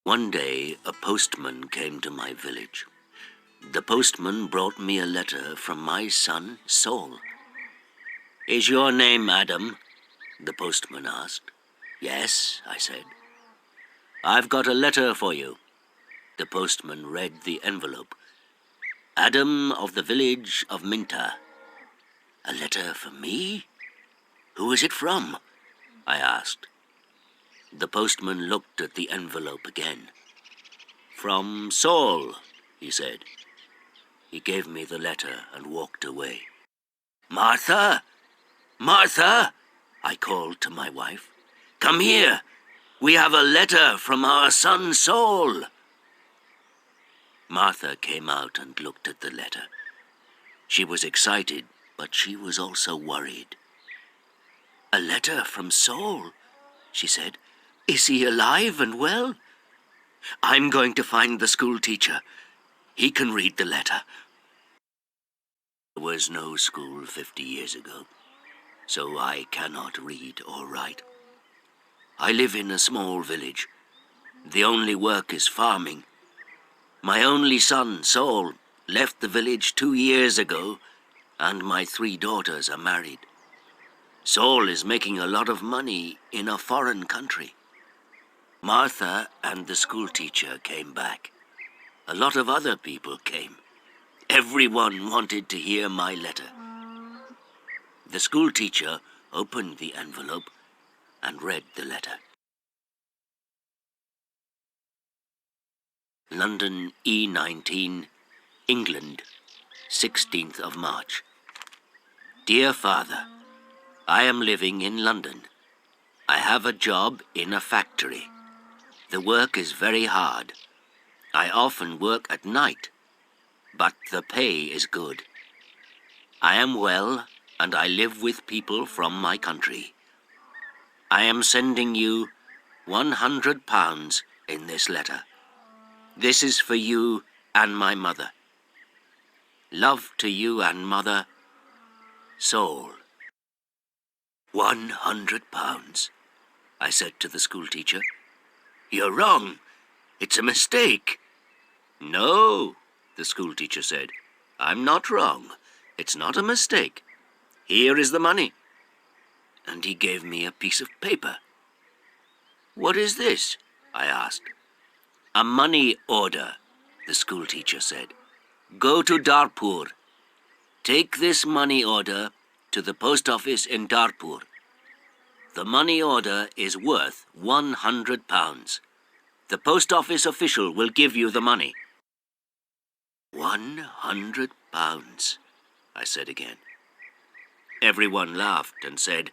One day, a postman came to my village. The postman brought me a letter from my son, Saul. "Is your name Adam?" the postman asked. "Yes," I said. "I've got a letter for you." The postman read the envelope. "Adam of the village of Minta." "A letter for me? Who is it from?" I asked. The postman looked at the envelope again. "From Saul," he said. He gave me the letter and walked away. "Martha! Martha!" I called to my wife. "Come here! We have a letter from our son Saul." Martha came out and looked at the letter. She was excited, but she was also worried. "A letter from Saul," she said. "Is he alive and well? I'm going to find the school teacher. He can read the letter." There was no school 50 years ago, so I cannot read or write. I live in a small village. The only work is farming. My only son, Saul, left the village 2 years ago, and my 3 daughters are married. Saul is making a lot of money in a foreign country. Martha and the school teacher came back. A lot of other people came. Everyone wanted to hear my letter. The school teacher opened the envelope and read the letter. London, E19, England, 16th of March. Dear Father, I am living in London. I have a job in a factory. The work is very hard. I often work at night, but the pay is good. I am well, and I live with people from my country. I am sending you £100 in this letter. This is for you and my mother. Love to you and mother, Saul. £100, I said to the school teacher. "You're wrong. It's a mistake." "No," the school teacher said. "I'm not wrong. It's not a mistake. Here is the money." And he gave me a piece of paper. "What is this?" I asked. "A money order," the school teacher said. "Go to Darpur. Take this money order to the post office in Darpur. The money order is worth £100. The post office official will give you the money." £100, I said again. Everyone laughed and said,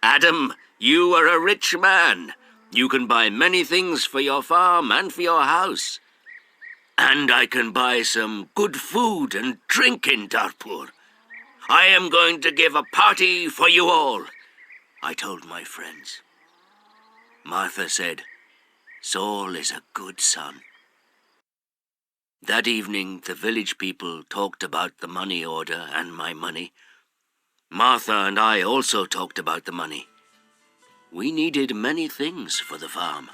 "Adam, you are a rich man. You can buy many things for your farm and for your house. And I can buy some good food and drink in Darpur. I am going to give a party for you all," I told my friends. Martha said, "Saul is a good son." That evening, the village people talked about the money order and my money. Martha and I also talked about the money. We needed many things for the farm.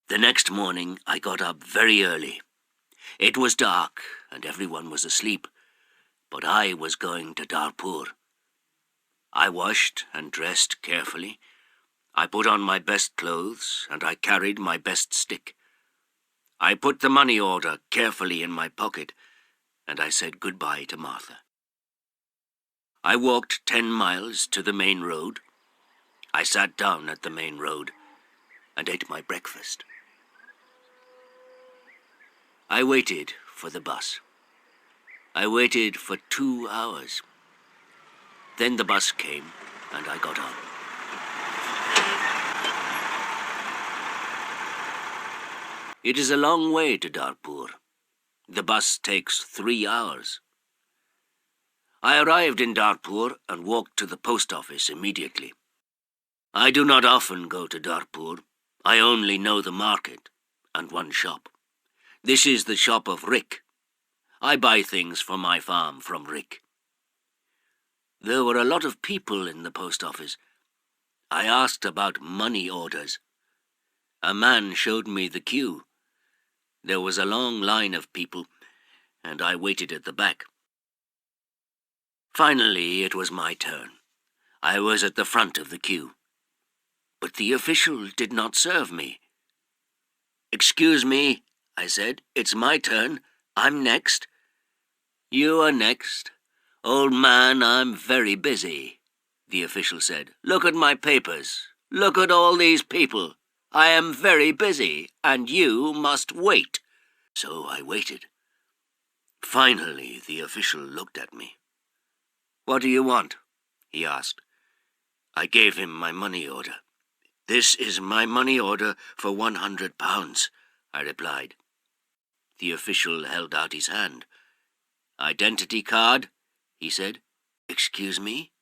The next morning, I got up very early. It was dark and everyone was asleep, but I was going to Darpur. I washed and dressed carefully. I put on my best clothes and I carried my best stick. I put the money order carefully in my pocket and I said goodbye to Martha. I walked 10 miles to the main road. I sat down at the main road and ate my breakfast. I waited for the bus. I waited for 2 hours. Then the bus came and I got on. It is a long way to Darpur. The bus takes 3 hours. I arrived in Darpur and walked to the post office immediately. I do not often go to Darpur. I only know the market and one shop. This is the shop of Rick. I buy things for my farm from Rick. There were a lot of people in the post office. I asked about money orders. A man showed me the queue. There was a long line of people, and I waited at the back. Finally, it was my turn. I was at the front of the queue. But the official did not serve me. "Excuse me," I said. "It's my turn. I'm next." "You are next. Old man, I'm very busy," the official said. "Look at my papers. Look at all these people. I am very busy, and you must wait." So I waited. Finally, the official looked at me. "What do you want?" he asked. I gave him my money order. "This is my money order for £100, I replied. The official held out his hand. "Identity card?" he said. "Excuse me?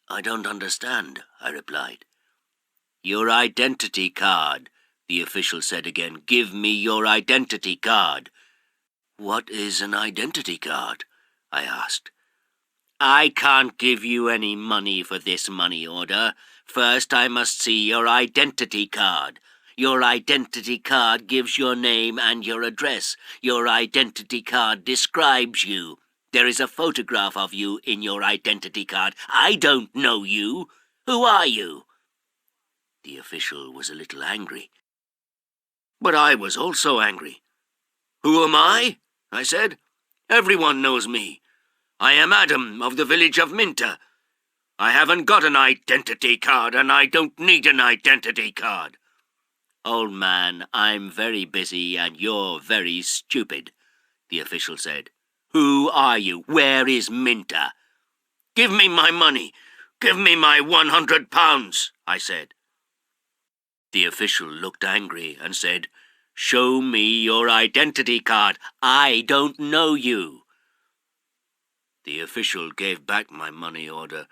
I don't understand," I replied. "Your identity card," the official said again. "Give me your identity card." "What is an identity card?" I asked. "I can't give you any money for this money order. First, I must see your identity card. Your identity card gives your name and your address. Your identity card describes you. There is a photograph of you in your identity card. I don't know you. Who are you?" The official was a little angry. But I was also angry. "Who am I?" I said. "Everyone knows me. I am Adam of the village of Minter. I haven't got an identity card, and I don't need an identity card." "Old man, I'm very busy and you're very stupid," the official said. "Who are you? Where is Minter?" "Give me my money. Give me my £100, I said. The official looked angry and said, "Show me your identity card. I don't know you." The official gave back my money order,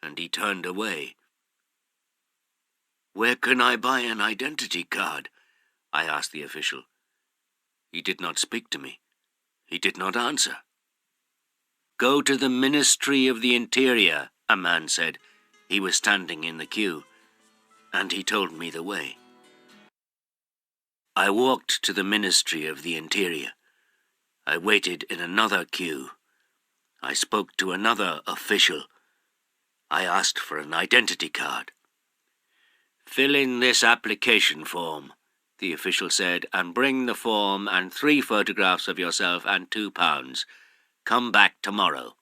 and he turned away. "Where can I buy an identity card?" I asked the official. He did not speak to me. He did not answer. "Go to the Ministry of the Interior," a man said. He was standing in the queue, and he told me the way. I walked to the Ministry of the Interior. I waited in another queue. I spoke to another official. I asked for an identity card. "Fill in this application form," the official said, "and bring the form and 3 photographs of yourself and £2. Come back tomorrow."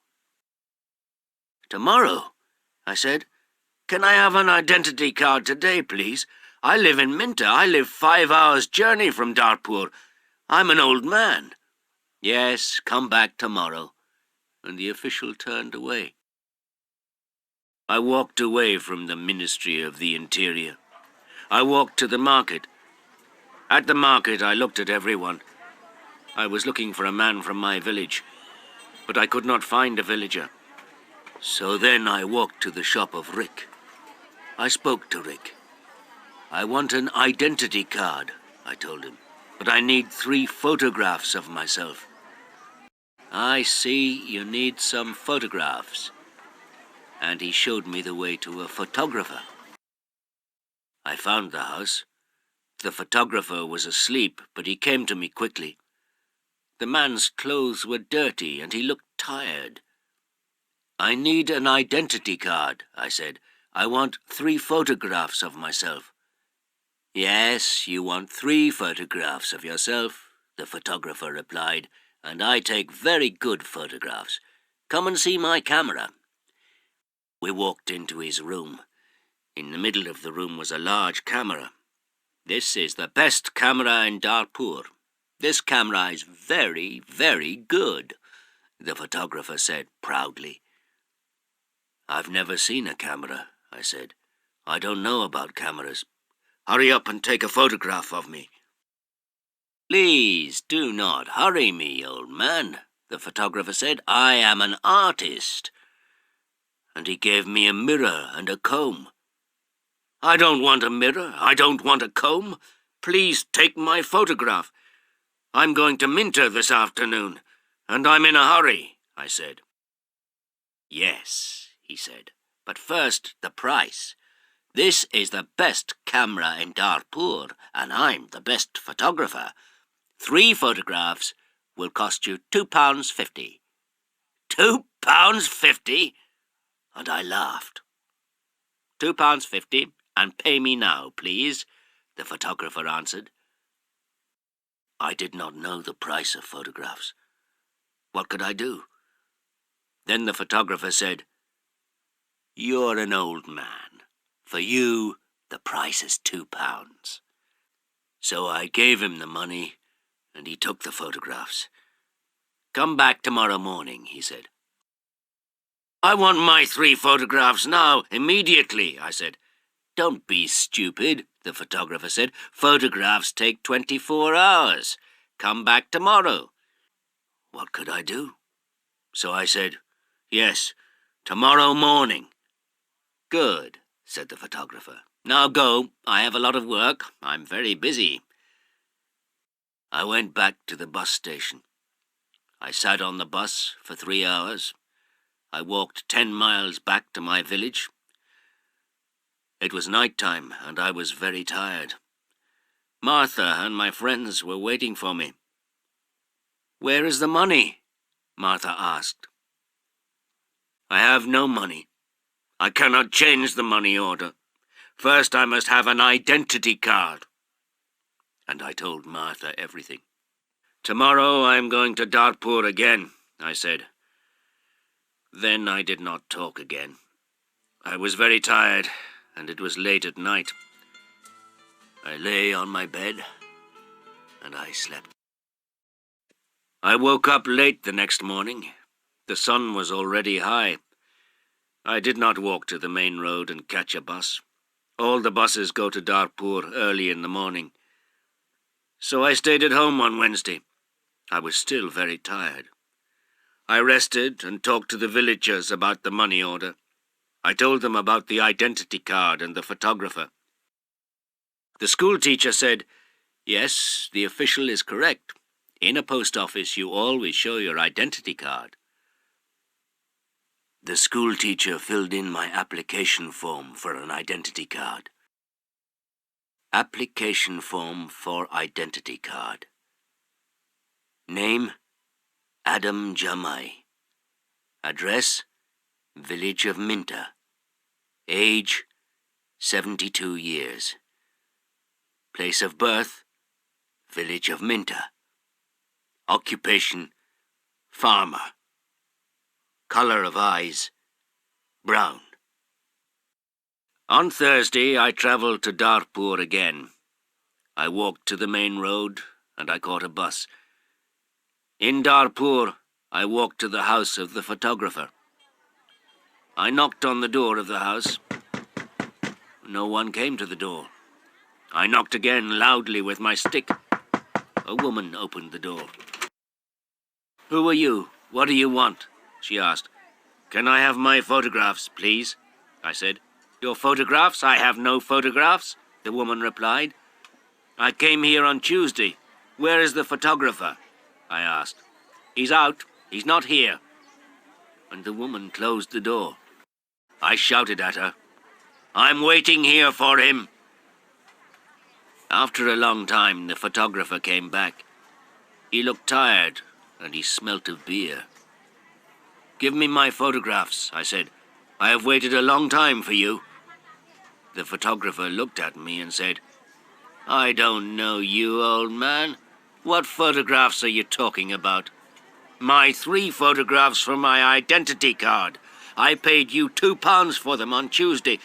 "Tomorrow?" I said. "Can I have an identity card today, please? I live in Minter. I live 5 hours' journey from Dartpoor. I'm an old man." "Yes, come back tomorrow." And the official turned away. I walked away from the Ministry of the Interior. I walked to the market. At the market, I looked at everyone. I was looking for a man from my village, but I could not find a villager. So then I walked to the shop of Rick. I spoke to Rick. "I want an identity card," I told him, "but I need 3 photographs of myself." "I see you need some photographs." And he showed me the way to a photographer. I found the house. The photographer was asleep, but he came to me quickly. The man's clothes were dirty, and he looked tired. "I need an identity card," I said. "I want 3 photographs of myself." "Yes, you want 3 photographs of yourself," the photographer replied, "and I take very good photographs. Come and see my camera." We walked into his room. In the middle of the room was a large camera. "This is the best camera in Dartpoor. This camera is very, very good," the photographer said proudly. "I've never seen a camera," I said. "I don't know about cameras. Hurry up and take a photograph of me." "Please do not hurry me, old man," the photographer said. "I am an artist." And he gave me a mirror and a comb. "I don't want a mirror. I don't want a comb. Please take my photograph. I'm going to Minter this afternoon, and I'm in a hurry," I said. "Yes," he said, "but first the price. This is the best camera in Darpur, and I'm the best photographer. 3 photographs will cost you £2.50. £2.50? And I laughed. £2.50, and pay me now, please, the photographer answered. I did not know the price of photographs. What could I do? Then the photographer said, "You're an old man. For you, the price is £2. So I gave him the money, and he took the photographs. Come back tomorrow morning, he said. I want my 3 photographs now, immediately, I said. Don't be stupid, the photographer said. Photographs take 24 hours. Come back tomorrow. What could I do? So I said, yes, tomorrow morning. Good, said the photographer. Now go. I have a lot of work. I'm very busy. I went back to the bus station. I sat on the bus for 3 hours. I walked 10 miles back to my village. It was night time, and I was very tired. Martha and my friends were waiting for me. Where is the money? Martha asked. I have no money. I cannot change the money order. First I must have an identity card. And I told Martha everything. Tomorrow I am going to Darpur again, I said. Then I did not talk again. I was very tired, and it was late at night. I lay on my bed, and I slept. I woke up late the next morning. The sun was already high. I did not walk to the main road and catch a bus. All the buses go to Darpur early in the morning. So I stayed at home on Wednesday. I was still very tired. I rested and talked to the villagers about the money order. I told them about the identity card and the photographer. The school teacher said, yes, the official is correct. In a post office, you always show your identity card. The school teacher filled in my application form for an identity card. Application form for identity card. Name, Adam Jamai. Address, Village of Minta. Age, 72 years. Place of birth, Village of Minta. Occupation, farmer. Color of eyes, brown. On Thursday, I travelled to Darpur again. I walked to the main road, and I caught a bus. In Darpur, I walked to the house of the photographer. I knocked on the door of the house. No one came to the door. I knocked again loudly with my stick. A woman opened the door. Who are you? What do you want? She asked. Can I have my photographs, please? I said. Your photographs? I have no photographs, the woman replied. I came here on Tuesday. Where is the photographer? I asked. He's out. He's not here. And the woman closed the door. I shouted at her. I'm waiting here for him. After a long time, the photographer came back. He looked tired, and he smelt of beer. Give me my photographs, I said. I have waited a long time for you. The photographer looked at me and said, I don't know you, old man. What photographs are you talking about? My 3 photographs for my identity card. I paid you £2 for them on Tuesday.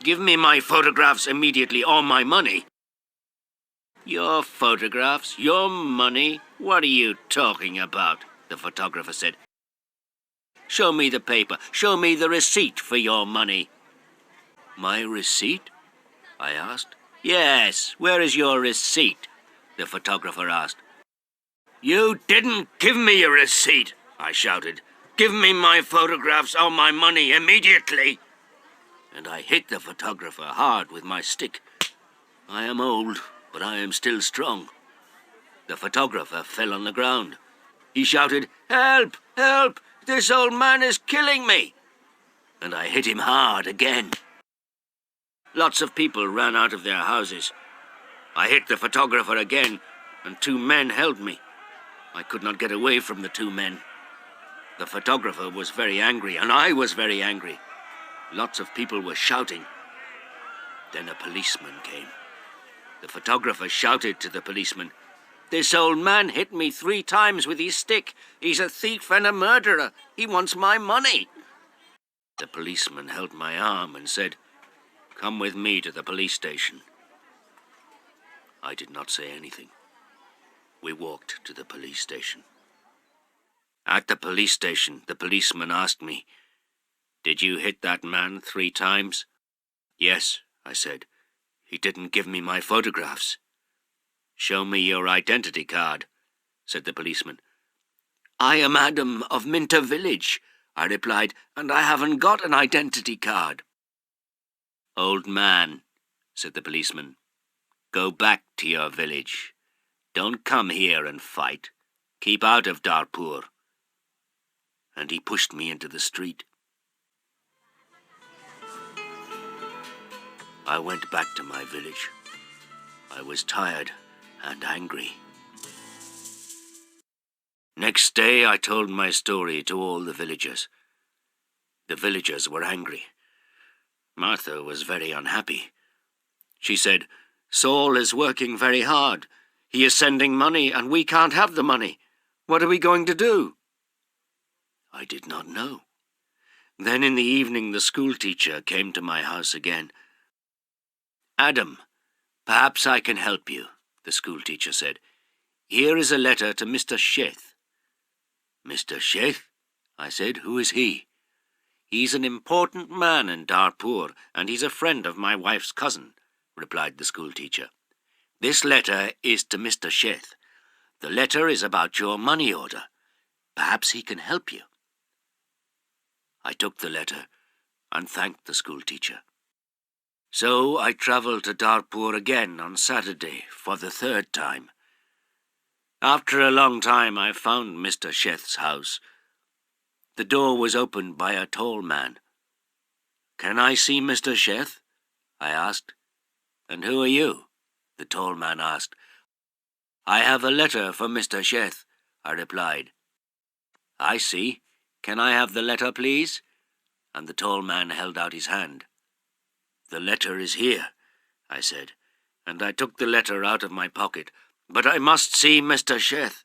Give me my photographs immediately or my money. Your photographs? Your money? What are you talking about? The photographer said. Show me the paper. Show me the receipt for your money. My receipt? I asked. Yes, where is your receipt? The photographer asked. You didn't give me a receipt, I shouted. Give me my photographs or my money immediately. And I hit the photographer hard with my stick. I am old, but I am still strong. The photographer fell on the ground. He shouted, Help! Help! This old man is killing me! And I hit him hard again. Lots of people ran out of their houses. I hit the photographer again, and 2 men held me. I could not get away from the 2 men. The photographer was very angry, and I was very angry. Lots of people were shouting. Then a policeman came. The photographer shouted to the policeman, "This old man hit me 3 times with his stick. He's a thief and a murderer. He wants my money." The policeman held my arm and said, "Come with me to the police station." I did not say anything. We walked to the police station. At the police station, the policeman asked me, "Did you hit that man 3 times?" "Yes," I said. "He didn't give me my photographs." "Show me your identity card," said the policeman. "I am Adam of Minter Village," I replied, "and I haven't got an identity card." "Old man," said the policeman, "go back to your village. Don't come here and fight. Keep out of Darpur." And he pushed me into the street. I went back to my village. I was tired and angry. Next day I told my story to all the villagers. The villagers were angry. Martha was very unhappy. She said, "Saul is working very hard. He is sending money and we can't have the money. What are we going to do?" I did not know. Then in the evening the school teacher came to my house again. "Adam, perhaps I can help you," the school teacher said. "Here is a letter to Mr. Sheth." "Mr. Sheth?" I said. "Who is he?" "He's an important man in Darpur, and he's a friend of my wife's cousin," replied the school teacher. "This letter is to Mr. Sheth. The letter is about your money order. Perhaps he can help you." I took the letter and thanked the school teacher. So I travelled to Darpur again on Saturday for the 3rd time. After a long time I found Mr. Sheth's house. The door was opened by a tall man. "Can I see Mr. Sheth?" I asked. "And who are you?" the tall man asked. "I have a letter for Mr. Sheth," I replied. "I see. Can I have the letter, please?" And the tall man held out his hand. "The letter is here," I said, and I took the letter out of my pocket. "But I must see Mr. Sheth."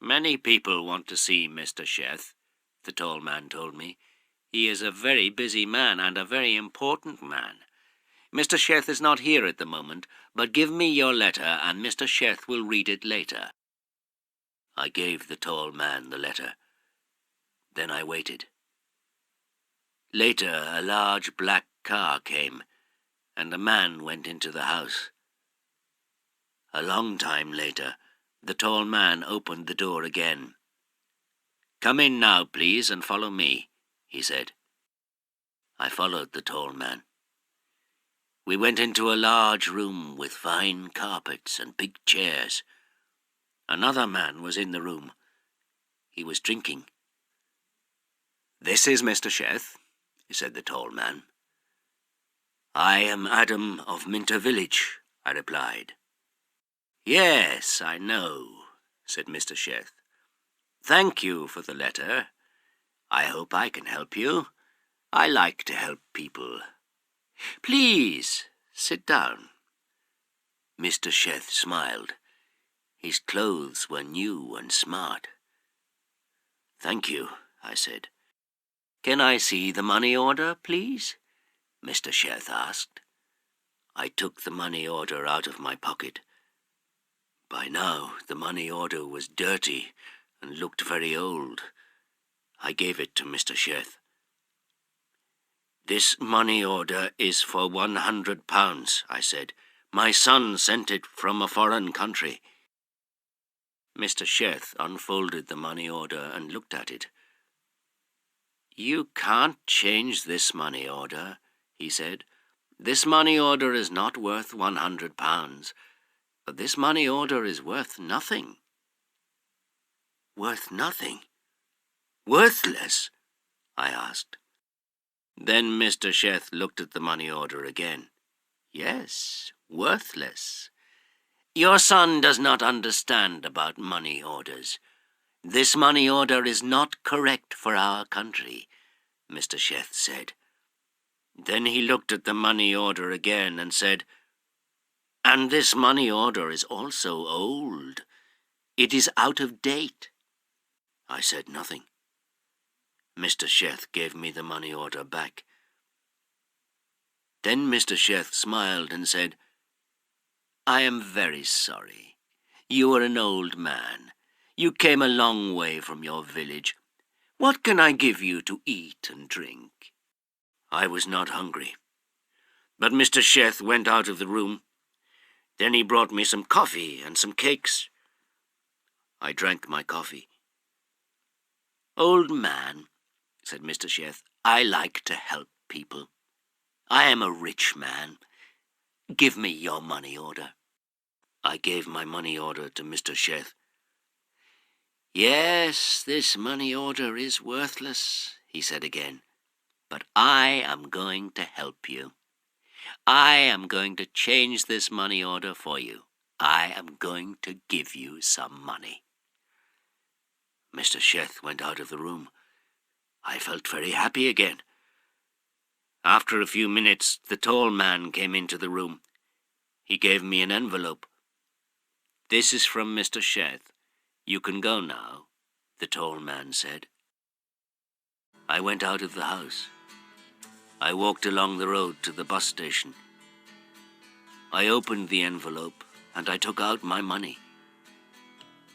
"Many people want to see Mr. Sheth," the tall man told me. "He is a very busy man and a very important man. Mr. Sheth is not here at the moment, but give me your letter and Mr. Sheth will read it later." I gave the tall man the letter. Then I waited. Later, a large black car came, and a man went into the house. A long time later, the tall man opened the door again. "Come in now, please, and follow me," he said. I followed the tall man. We went into a large room with fine carpets and big chairs. Another man was in the room. He was drinking. "This is Mr. Sheth," said the tall man. "I am Adam of Minter Village," I replied. "Yes, I know," said Mr. Sheth. "Thank you for the letter. I hope I can help you. I like to help people. Please, sit down." Mr. Sheth smiled. His clothes were new and smart. "Thank you," I said. "Can I see the money order, please?" Mr. Sheth asked. I took the money order out of my pocket. By now the money order was dirty and looked very old. I gave it to Mr. Sheth. "This money order is for £100, I said. "My son sent it from a foreign country." Mr. Sheth unfolded the money order and looked at it. "You can't change this money order," he said. "This money order is not worth £100. This money order is worth nothing." "Worth nothing? Worthless?" I asked. Then Mr. Sheth looked at the money order again. Yes, worthless. Your son does not understand about money orders. This money order is not correct for our country, Mr. Sheth said. Then he looked at the money order again and said, "And this money order is also old. It is out of date." I said nothing. Mr. Sheth gave me the money order back. Then Mr. Sheth smiled and said, "I am very sorry. You are an old man. You came a long way from your village. What can I give you to eat and drink?" I was not hungry. But Mr. Sheth went out of the room. Then he brought me some coffee and some cakes. I drank my coffee. "Old man," said Mr. Sheth, "I like to help people. I am a rich man. Give me your money order." I gave my money order to Mr. Sheth. "Yes, this money order is worthless," he said again. "But I am going to help you. I am going to change this money order for you. I am going to give you some money." Mr. Sheth went out of the room. I felt very happy again. After a few minutes, the tall man came into the room. He gave me an envelope. "This is from Mr. Sheth. You can go now," the tall man said. I went out of the house. I walked along the road to the bus station. I opened the envelope and I took out my money.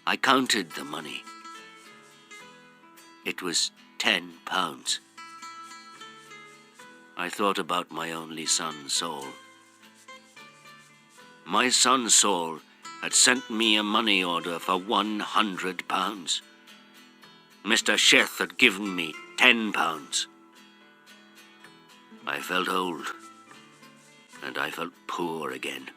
I counted the money. It was £10. I thought about my only son, Saul. My son, Saul, had sent me a money order for £100. Mr. Sheth had given me £10. I felt old, and I felt poor again.